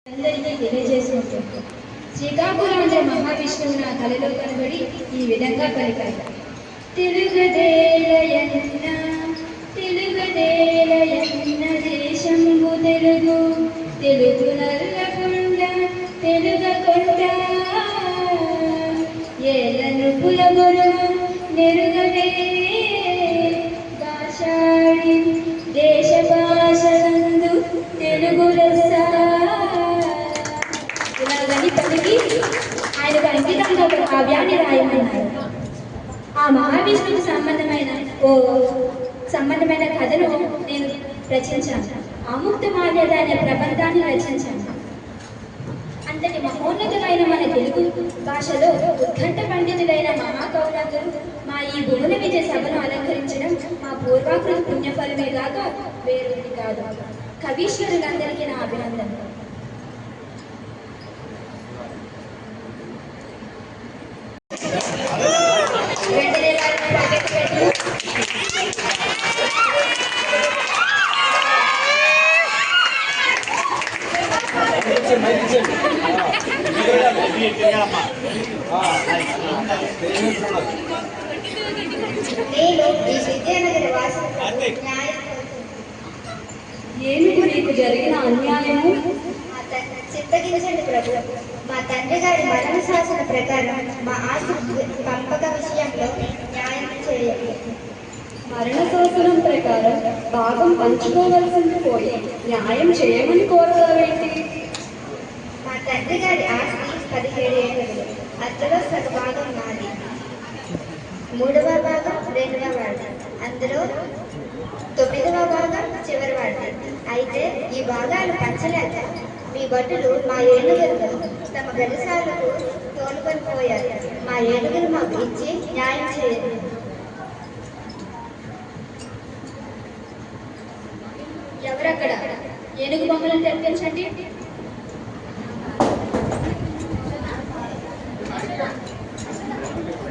అందరికీ తెలియజేసుకుంటుంది. శ్రీకాకుళాంధ్ర మహావిష్ణువు నా కళలో కనబడి ఈ విధంగా పలికారు. తెలుగదేలయన్న తెలుగదేలయన్న దేశంబు తెలుగు తెలుగు నల్లకొండ తెలుగకొండ ఏలను పులగొరు నెరుగదే భాషాడి దేశ భాషలందు తెలుగు లెస్స ఇలాగని పలికి ఆయనకు అంకితంగా ఒక కావ్యాన్ని రాయమన్నారు. ఆ మహావిష్ణువుకి సంబంధమైన కథను నేను రచించాను. అముక్త మాన్యత అనే ప్రబంధాన్ని రచించాను. అంతటి మహోన్నతమైన మన తెలుగు భాషలో ఉత్కంఠ పండితులైన మహాకవులందరూ మా ఈ భువన విజయ సభను అలంకరించడం మా పూర్వాకృత పుణ్యఫలమే కాక వేరేది కాదు. కవీశ్వరులందరికీ నా అభినందనలు. ఏమిటి నీకు జరిగిన అన్యాయము? చిత్తగించండి ప్రభు. మా తండ్రి గారి మరణ శాసన ప్రకారం మా ఆస్తి పంపక విషయంలో న్యాయం చేయాలి. మరణ శాసనం ప్రకారం భాగం పంచుకోవలసింది పోయి న్యాయం చేయమని కోరతావేంటి? మా తండ్రి గారి ఆస్తి 17 ఏళ్ళు. అందులో సగభాగం నాది, 3వ భాగం 2వ వాడి, అందులో 9వ భాగం చివరి వాడి. అయితే ఈ భాగాలు పంచలేక మీ భటులు మా ఏనుగులను తమ గడిసాలకు తోలుకొని పోయారు. మా ఏనుగులు మాకు ఇచ్చి న్యాయం చేయాలి. ఎవరక్కడ? ఏనుగు బొమ్మలను తెప్పించండి.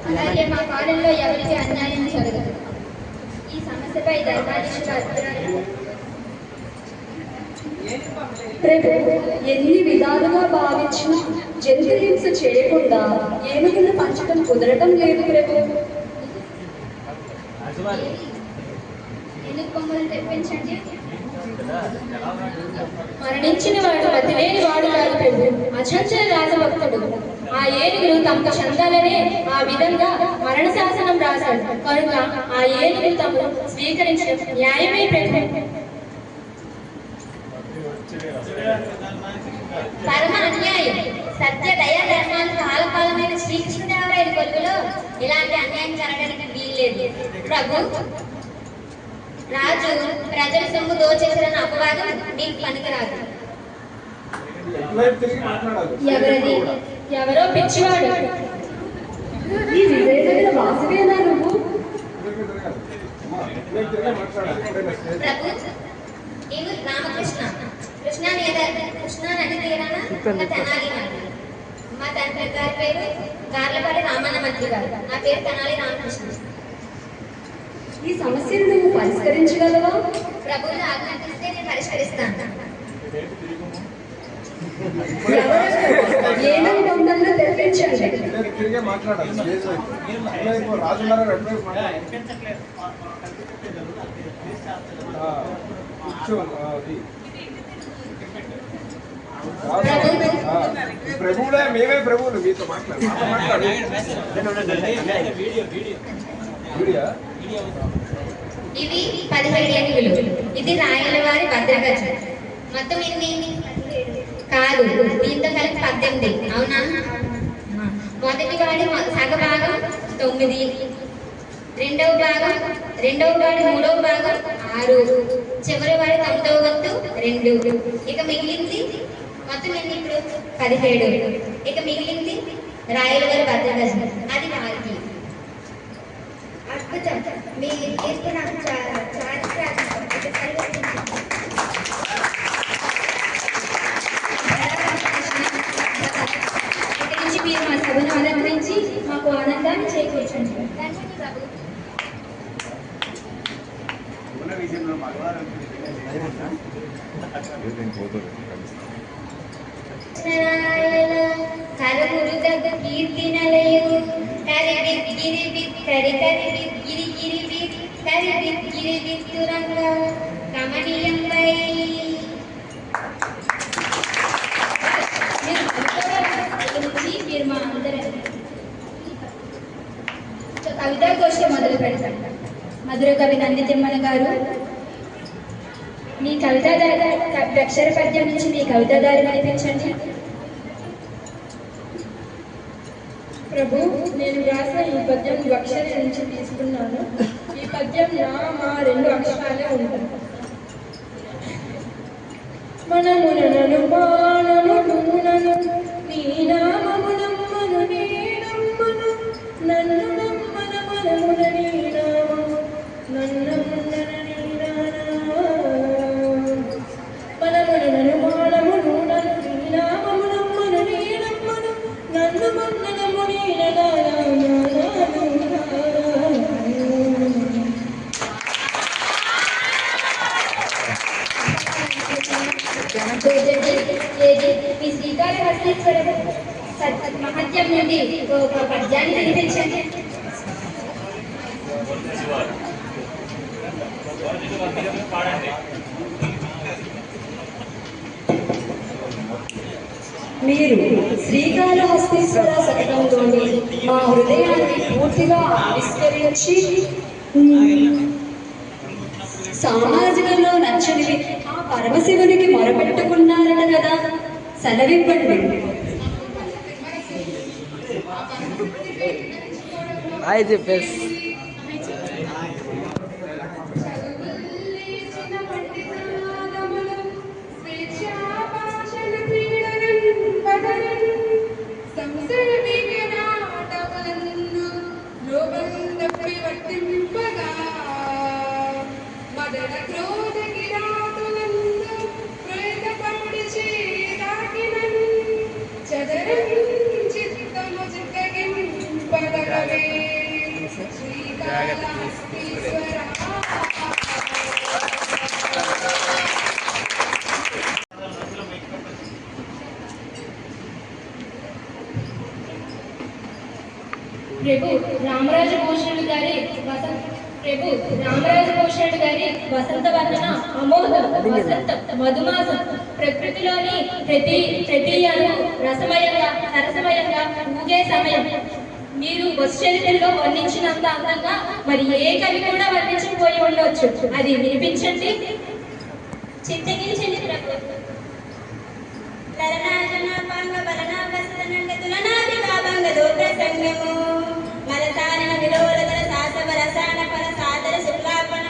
అలాగే మా పాలనలో ఎవరికి అన్యాయం జరగదు. ఈ సమస్యపై ధర్మాధీశుల అభిప్రాయం. ఎన్ని విధాలుగా భావించిన జంతు హింస చేయకుండా ఏనుగులు పంచడం కుదరటం లేదు ప్రభు. ఏనుగు బొమ్మలను తెప్పించండి. మరణించిన వాడు మతిలేని వాడు కాదు ప్రభు, అచంచల రాజభక్తుడు. ఆ ఏనుగులు తమకు చెందాలనే ఆ విధంగా మరణ శాసనం రాశాడు కనుక ఆ ఏనుగులు తమకు స్వీకరించడం న్యాయమే ప్రభు. పరమ అన్యాయం. సత్య దయా ధర్మాలు కాలకాలమైన శ్రీకృష్ణదేవరాయల కొలువులో ఇలాంటి అన్యాయం జరగడానికి వీల్లేదు ప్రభు. రాజు ప్రజల సొమ్ము దోచేసిన అపవాదం మీకు పనికిరాదు. ఎవరది? ఎవరో పిచ్చివాడు. ఈ విజయనగర వాసువేనా నువ్వు? ప్రభు, నీవు రామకృష్ణ. కృష్ణా నది తీరాన తెనాలి నది. మా తండ్రి గారి పేరు గార్లపాటి రామన్న మంత్రి గారు. నా పేరు తెనాలి రామకృష్ణ. ఈ సమస్యను నువ్వు పరిష్కరించగలవా? ప్రభువులు ఆజ్ఞాపిస్తే నేను పరిష్కరిస్తాను. ఏనుగు బొమ్మలను తెప్పించండి. ప్రభువులే, మేమే ప్రభువులు. మీతో మాట్లాడు. ఇవి 17 ఏనుగులు. ఇది రాయల వారి భద్రగజం. మొత్తం ఎన్ని? కాదు, దీంతో కలిపి 18. అవునా? మొదటి వాడి సగభాగం 9, రెండవ వాడి 3వ భాగం 6, చివరి వాడి 9వ వంతు 2. ఇక మిగిలింది మొత్తం ఎన్ని ఇప్పుడు? 17. ఇక మిగిలింది రాయల వారి భద్రగజం, అది వారికి. అద్భుతం. మీ తీర్పు నాకు మీరు మా సభను అలంకరించి మాకు ఆనందాన్ని చేకూర్చండి. విషయంలో మగవారు కీర్తినలయు కరిబిద్గిరిబిద్ కరికరిబిద్గిరిగిరిబిద్ కరిబిద్గిరిబిత్తురంగ కమనీయంబై. మీరు మా అందరూ కవితా గోష్ఠి మొదలు పెడతాం. మధుర కవి నందితిమ్మన గారు మీ కవితాదారి అక్షర పద్యం నుంచి మీ కవితాదారి వినిపించండి. ప్రభు, నేను వ్రాసిన ఈ పద్యం అక్షర నుంచి తీసుకున్నాను. ఈ పద్యం మా 2 అక్షరాలే ఉంటాయి. మనమునను మానమును నీ నామమునమ్మను నీ నమ్మను నన్ను నమ్మన మనమున నీ నామము నన్నమున నీ నామము మనమునను మానమును నన్ను నీ నామమునమ్మను నీ నమ్మను నన్ను మన్ననము నీ మీ శ్రీకాళహస్తీశ్వర మహత్యం నుండి ఒక పద్యాన్ని వినిపించండి. మీరు శ్రీకాళహస్తీశ్వర శతకంలోని మా హృదయాన్ని పూర్తిగా ఆవిష్కరించి సామాజికంలో నచ్చనివి ఆ పరమశివునికి మొరపెట్టుకున్నారట కదా, సెలవివ్వండి. రామరాజు భూషణుడు గారి వసంత వర్ణన అమోఘం. వసంతం మధుమాసం, ప్రకృతిలోని ప్రతి అణు రసమయంగా సరసమయంగా ఊగే సమయం. మీరు వశ్చరిత్రలో వర్ణించినంత అందంగా మరి ఏ కవి కూడా వర్ణించకపోయి ఉండవచ్చు. అది వినిపించండి, చింతగించండి ప్రభు. మలసారణ విలోలదల శాసవ రసాయన ఫల సాదర శుక్లాపన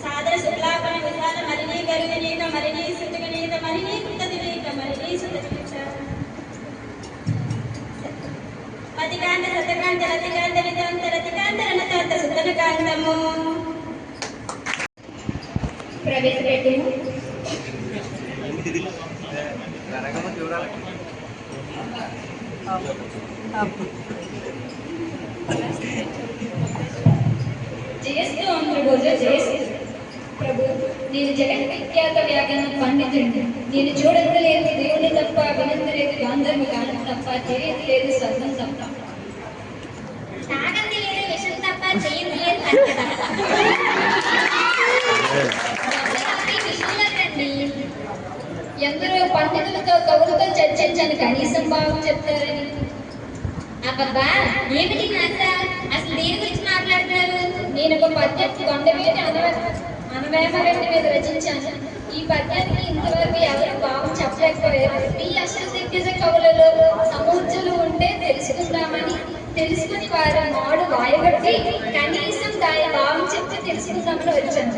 సాదర శుక్లాపన విశాల మలినీ గరుగనీక మలినీ సుతగనీక మలినీ కృతదినీక మలినీ సుతగీత పతికాంత సతకాంత రతికాంత వితాంత రతికాంత రణతాంత సుతనకాంతము. ప్రవేశపెట్టి జయస్తు ఆంధ్రభోజ జయస్తు. ప్రభు, నేను జగన్ విఖ్యాత వ్యాకరణ పండితుడిని. నేను చూడలేదు దేవుని తప్ప, వినందలేదు గాంధర్వ గానం తప్ప, తెలియదు లేదు స్వర్గం తప్ప, తాగంది లేదు విషం తప్ప, చెయ్యింది లేదు ఎందరో పండితులతో కవులతో చర్చించని కనీసం భావం చెప్తారని. అబ్బబ్బా, ఏమిటి నాస? అసలు దేని గురించి మాట్లాడుతున్నారు? నేను ఒక పద్యం కొండవీటి అనవేమరెడ్డి మీద రచించాను. ఈ పద్యానికి ఇంతవరకు ఎవరు భావం చెప్పలేకపోయారు. ఈ అష్టదిగ్గజ కవులలో సమూర్జులు ఉంటే తెలుసుకుని వారు మాడు వాయబట్టి కనీసం దాని భావం చెప్తే తెలుసుకుందామని వచ్చాను.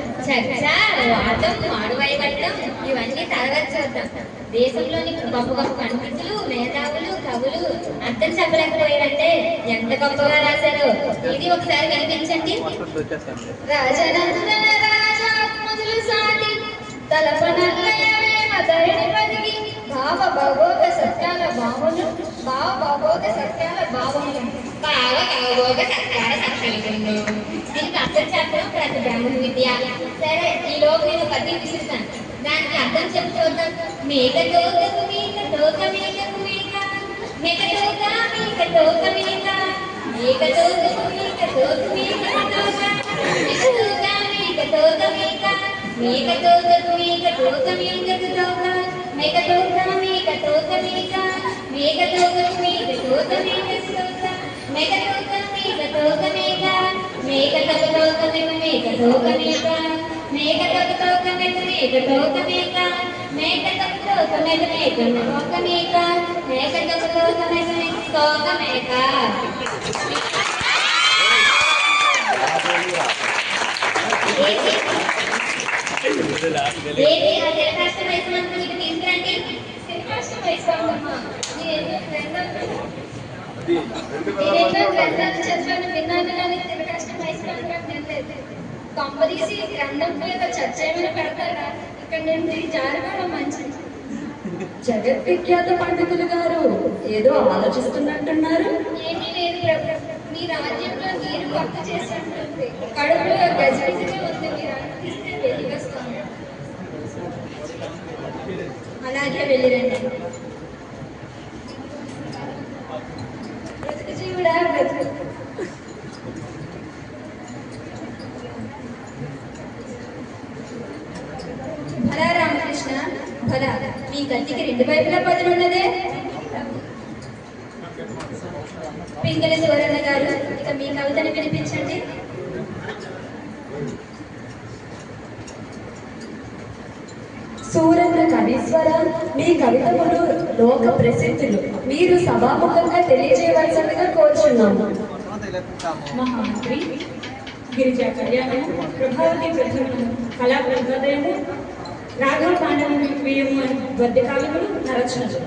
వాడటం మాడు వాయబట్టం ఇవన్నీ తర్వాత చూద్దాం. దేశంలోని గొప్ప గొప్ప పండితులు, మేధావులు, కవులు అర్థం చెప్పలేకపోయారంటే ఎంత గొప్పగా రాశారు. ఇది ఒకసారి కనిపించండి. రాజనందన రాజాత్మజులు సాటి తలపనల్లయమేమ ధరణి పదిగి భావ భగోగ సత్యాల భావములు దీనికి అర్థం చెప్పడం ప్రతి బ్రాహ్మణ విద్య. సరే, ఈ లోపు నేను పద్యం విసిస్తాను, దానికి అర్థం చెప్పి చూద్దాం. మేక తోకకు మేక తోక మేకకు మేక మేక తోక మేక తోక మేక మేక తోక మేక తోక మేక తోక మేక తోక మేక తోక మేక మేక తోక మేక తోక మేక తోక మేక తోక మేక తోక మేక మేక తోక మేక తోక మేక తోక మేక తోక మేక తోక మేక మేక తోక మేక తోక మేక మేక తోక మేక మేక తోక మేక మేక తోక మేక మేక తోక మేక మేక తోక మేక మేక తోక మేక. దేవి ఆ తిరకాష్టం వేసమంతా మీకు తీసుకురండి. తిరకాష్టం వేసుకోండమ్మా. నేను అది గ్రంథాలు చదివాను విన్నాను కానీ తిరకాష్టం వేసుకోవడం వినలేదు. కొంపదీసి గ్రంథం మీద చర్చ ఏమైనా పెడతారా? ఇక్కడ నుండి జారడం మంచిది. జగద్విఖ్యాత పండితులు గారు ఏదో ఆలోచిస్తున్నట్టున్నారు. ఏమీ లేదు ప్రభు. మీ రాజ్యంలో నీరు కొత్త చేసినట్టుంది. కడుపులో గజిబిజిగా ఉంది. మీరు అనుమతిస్తే వెళ్ళి వస్తాను. అలాగే వెళ్ళిరండి. బ్రతుకు జీవుడా బ్రతుకు. భలా రామకృష్ణ భలా, మీ కత్తికి రెండు వైపులా పదునున్నదే. పింగళి శివరన్న గారు, ఇక మీ కవితను వినిపించండి. సూరన్న కవీశ్వర, మీ కవితములు లోక ప్రసిద్ధులు. మీరు సభాముఖంగా తెలియజేయవలసిందిగా కోరుచున్నాము. మహామంత్రి గిరిజా కళ్యాణము, ప్రభావతి ప్రథమము, కళా ప్రభోదయము, రాఘవ పాండవీయము అని గద్య కావ్యములు నా రచనలు.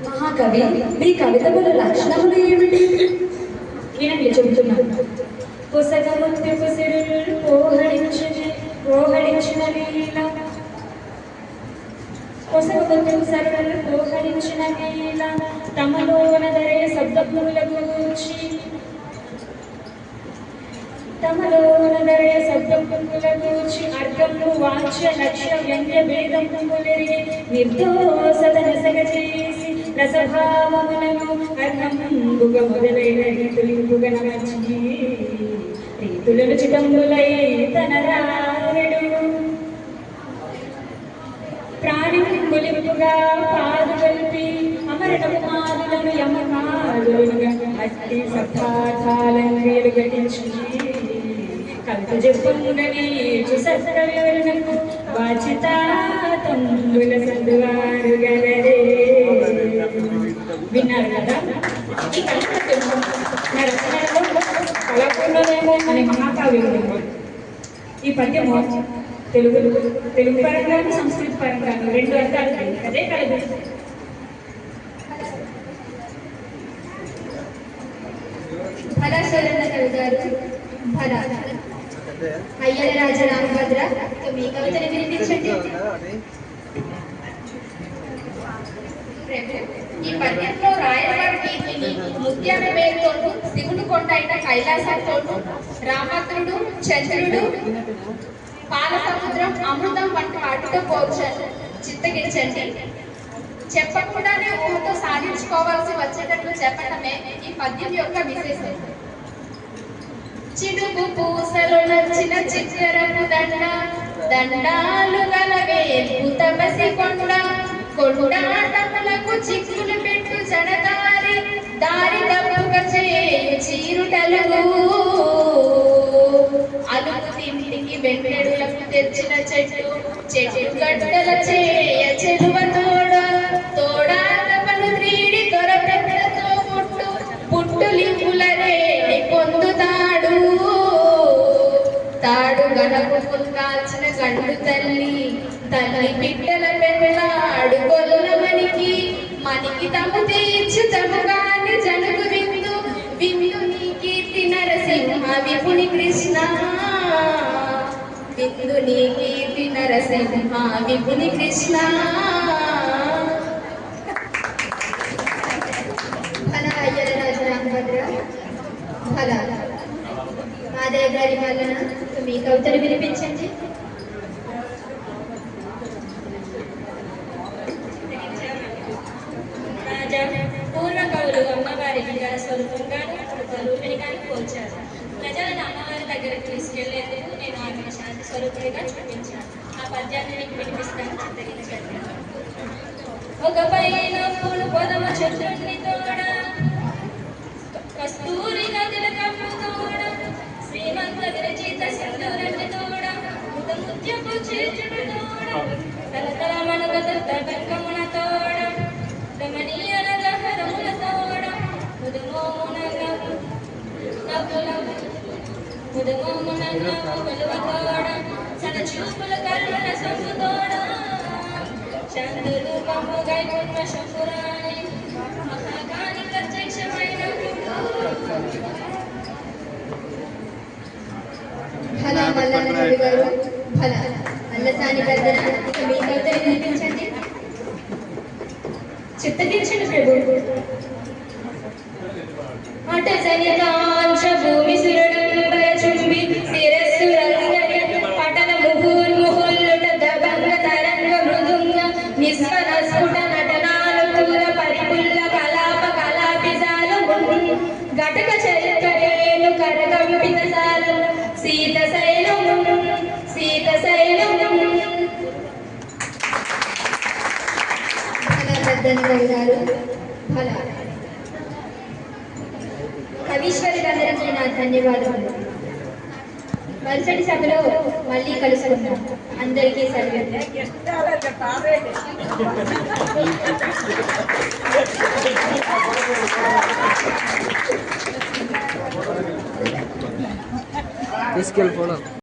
మహాకవి, మీ కవితముల లక్షణములు ఏమిటి? వినండి చెబుతున్నాను. పుసగముత్యపు సిరులు పోహడించిన వీల, పొసగముత్యపు సరులు పోహడించిన వీల, తమలోన ధరే శబ్దములకు గూర్చి అర్గము వాచ్య లక్ష్య వ్యంగ్య భేదములెరిగి నిర్దోషత నసగ చేసి రసభావములను అర్హంబుగ మొదలైన రీతులింపుగ నమర్చి రీతులను చితంబులై తన రారెడు ప్రాణింబులింపుగా పాదు కలిపి అమరణము మాదులను యమకాదులుగా అట్టి సప్తార్థాలను గడించి కవిత చెప్పంగని సత్కవ్యవరణకు వాచితాతంబుల సద్వారు గలరే. విన్నారు కదా? ఈ కవిత నా రచనలో కళాపూర్ణదేమో అనే మహాకావ్యం ఉంది. ఈ పద్యము తెలుగు పరంగాను సంస్కృతి పరంగాను రెండు అర్థాలు అదే కలదు. భలా శివరన్న కవి గారు భలా. అయ్యల రాజ రామభద్ర, ఇక మీ కవితను వినిపించండి. ఈ పద్యంలో రాయలవారి నీతిని ముత్యాల పేరుతోను, శివుడు కొండ అయిన కైలాసంతోను, రామభద్రుడు, చంద్రుడు, పాల సముద్రం, అమృతం వంటి వాటితో పోల్చారు. చిత్తగించండి. చెప్పకుండానే ఊహతో సాధించుకోవాల్సి వచ్చేటట్లు చెప్పటమే ఈ పద్యం యొక్క విశేషం. చిడుగు పూసలు నచ్చిన చిత్తరపు దండ, దండాలు గలవే తపసి కొండ, కొండాటములకు చిక్కులు పెట్టు జడదారి, దారి తప్పుక చేయు చీరుటలుగు, అలుగు తింటికి వెంటెడులకు తెచ్చిన చెట్టు, చెట్టు గడ్డల చేయ చెలువ తోడ, తోడాటపలు త్రీడి తొర పెట్టతో పుట్టు, పుట్టులింపుల రేడి పొందుతాడు, తాడు గనపు పుల్కాల్చిన గండు తల్లి, తల్లి బిడ్డల పెళ్ళాడు కొల్లమనికి, మనికి తము తీర్చి తముగాని జనుగు విందు, విందు నీ కీర్తి నరసింహ విపుని కృష్ణ, విందు నీ కీర్తి నరసింహ విపుని కృష్ణ. భలా అయ్యల రాజ రామభద్ర భలా. మాదయ్య గారి వలన మీ కవితను వినిపించండి. రాజా పూర్వ కవులు అమ్మవారి స్వరూపంగాను స్వరూపిణిగాను పోల్చారు. ప్రజలను అమ్మవారి దగ్గరకు తీసుకెళ్లేందుకు నేను ఆమెను శాంతి స్వరూపిణిగా చూపించాను. ఆ పద్యాన్ని మీకు వినిపిస్తాను, చిత్తగించండి. ఒక పైన పూలు పొదమ చంద్రుని తోడ కస్తూరి నదుల కమ్ము తోడ శ్రీమంత విరచిత సింధురని తోడ ముద్యపు చేర్చుడు తోడ తలతల మనగత తటంకమున తోడ రమణీయ నగహరముల తోడ ముదుమోమున ముదుమోమున వెలువ తోడ సన చూపుల కరుణ సొమ్ము తోడ చంద్రుడు కమ్ముగై పుట్ట శంకురాణి మహాకాని ప్రత్యక్షమైన ఫల మల్లన్న కవి గారు ఫల అల్లసాని గర్దన ఇక మీ కవితని వినిపించండి. చిత్తగించండి ప్రభు. అట జనితాంశ భూమి సురణంబర చుంబి శిరస్సు రంగని పటన ముహుర్ముహుల్లుట దబంగ తరంగ మృదుంగ నిస్వర స్ఫుట నటనానుకూల పరిపుల్ల కలాప కలాపిజాలు ఘటక చరిత్రేణు కరకంపిత సాలు సీత శైలం సీత శైలం. ఫల గర్దన కవి గారు ఫల. కవీశ్వరి అందరికీ నా ధన్యవాదములు. మరుసటి సభలో మళ్ళీ కలుసుకుందాం. అందరికీ సెలవు. తీసుకెళ్ళిపోవడం